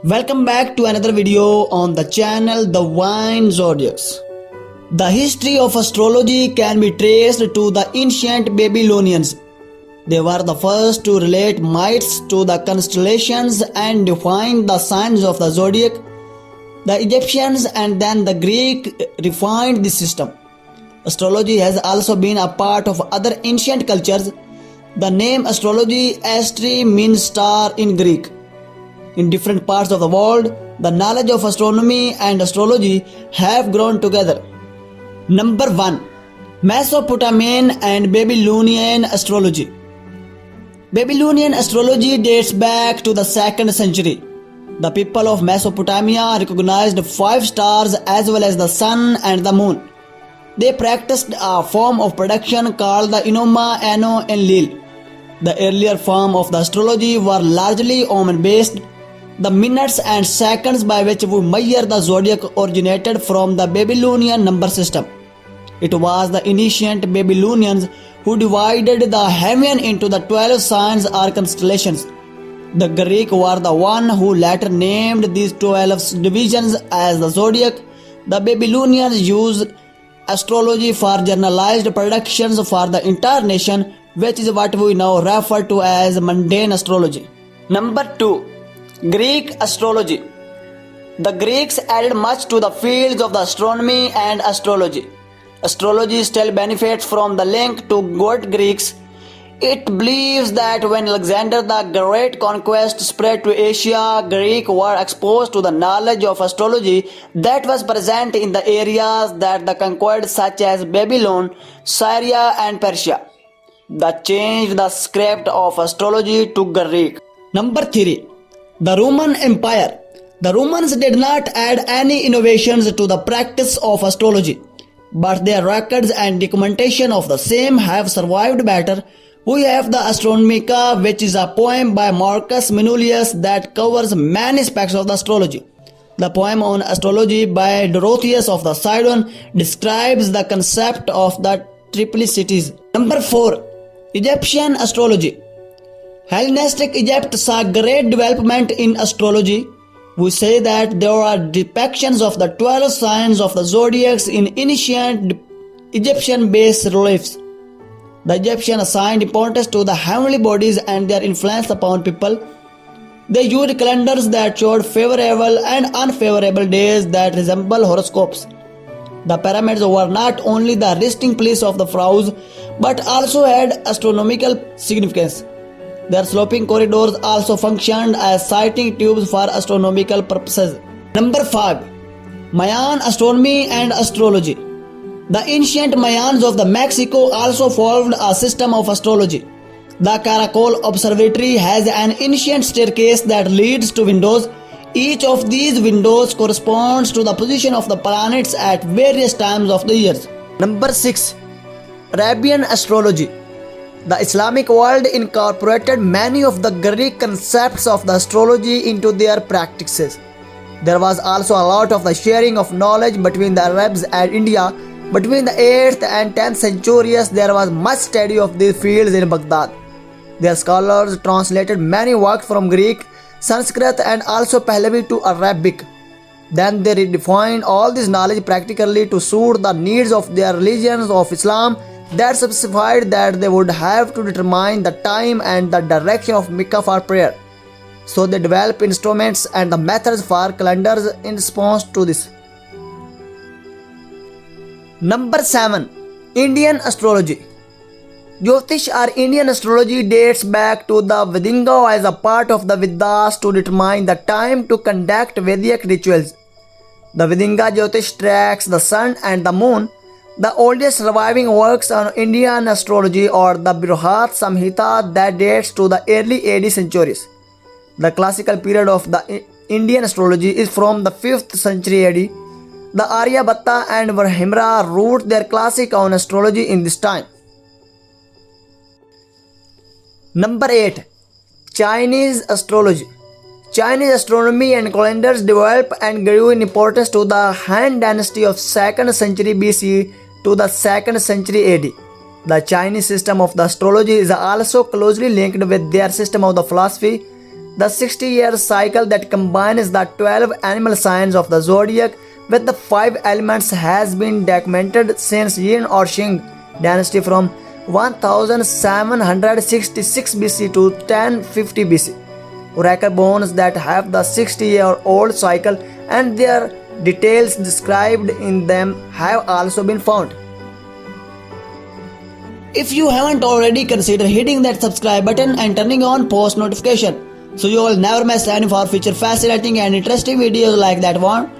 Welcome back to another video on the channel The Vine Zodiacs. The history of astrology can be traced to the ancient Babylonians. They were the first to relate myths to the constellations and define the signs of the zodiac. The Egyptians and then the Greek refined this system. Astrology has also been a part of other ancient cultures. The name astrology, astri, means star in Greek. In different parts of the world, the knowledge of astronomy and astrology have grown together. Number 1. Mesopotamian and Babylonian astrology. Babylonian astrology dates back to the 2nd century. The people of Mesopotamia recognized 5 stars as well as the sun and the moon. They practiced a form of prediction called the Enuma, Anu, and Enlil. The earlier form of the astrology were largely omen-based. The minutes and seconds by which we measure the zodiac originated from the Babylonian number system. It was the ancient Babylonians who divided the heaven into the 12 signs or constellations. The Greek were the one who later named these 12 divisions as the zodiac. The Babylonians used astrology for generalized predictions for the entire nation, which is what we now refer to as mundane astrology. Number 2. Greek astrology. The Greeks added much to the fields of the astronomy and astrology. Astrology still benefits from the link to good Greeks. It believes that when Alexander the Great conquest spread to Asia, Greeks were exposed to the knowledge of astrology that was present in the areas that they conquered, such as Babylon, Syria, and Persia. That changed the script of astrology to Greek. Number 3. The Roman Empire. The Romans did not add any innovations to the practice of astrology, but their records and documentation of the same have survived better. We have the Astronomica, which is a poem by Marcus Manlius that covers many aspects of the astrology. The poem on astrology by Dorotheus of the Sidon describes the concept of the triplicities. Number 4. Egyptian astrology. Hellenistic Egypt saw great development in astrology. We say that there are depictions of the 12 signs of the zodiacs in ancient Egyptian bas-reliefs. The Egyptians assigned importance to the heavenly bodies and their influence upon people. They used calendars that showed favorable and unfavorable days that resemble horoscopes. The pyramids were not only the resting place of the pharaohs, but also had astronomical significance. Their sloping corridors also functioned as sighting tubes for astronomical purposes. Number 5. Mayan astronomy and astrology. The ancient Mayans of the Mexico also followed a system of astrology. The Caracol Observatory has an ancient staircase that leads to windows. Each of these windows corresponds to the position of the planets at various times of the year. Number 6. Arabian astrology. The Islamic world incorporated many of the Greek concepts of the astrology into their practices. There was also a lot of the sharing of knowledge between the Arabs and India. Between the 8th and 10th centuries, there was much study of these fields in Baghdad. Their scholars translated many works from Greek, Sanskrit, and also Pahlavi to Arabic. Then they redefined all this knowledge practically to suit the needs of their religions of Islam that specified that they would have to determine the time and the direction of Mecca for prayer. So they developed instruments and the methods for calendars in response to this. Number 7. Indian astrology. Jyotish or Indian astrology dates back to the Vedanga as a part of the Vedas to determine the time to conduct Vedic rituals. The Vedanga Jyotish tracks the sun and the moon. The oldest surviving works on Indian astrology are the Brihat Samhita that dates to the early AD centuries. The classical period of the Indian astrology is from the 5th century AD. The Aryabhatta and Varhimra wrote their classic on astrology in this time. Number 8. Chinese astrology. Chinese astronomy and calendars developed and grew in importance to the Han dynasty of 2nd century BC to the 2nd century AD. The Chinese system of the astrology is also closely linked with their system of the philosophy. The 60-year cycle that combines the 12 animal signs of the zodiac with the 5 elements has been documented since Yin or Qing dynasty from 1766 BC to 1050 BC. Oracle bones that have the 60-year-old cycle and their details described in them have also been found. If you haven't already, consider hitting that subscribe button and turning on post notification so you will never miss any of our future fascinating and interesting videos like that one.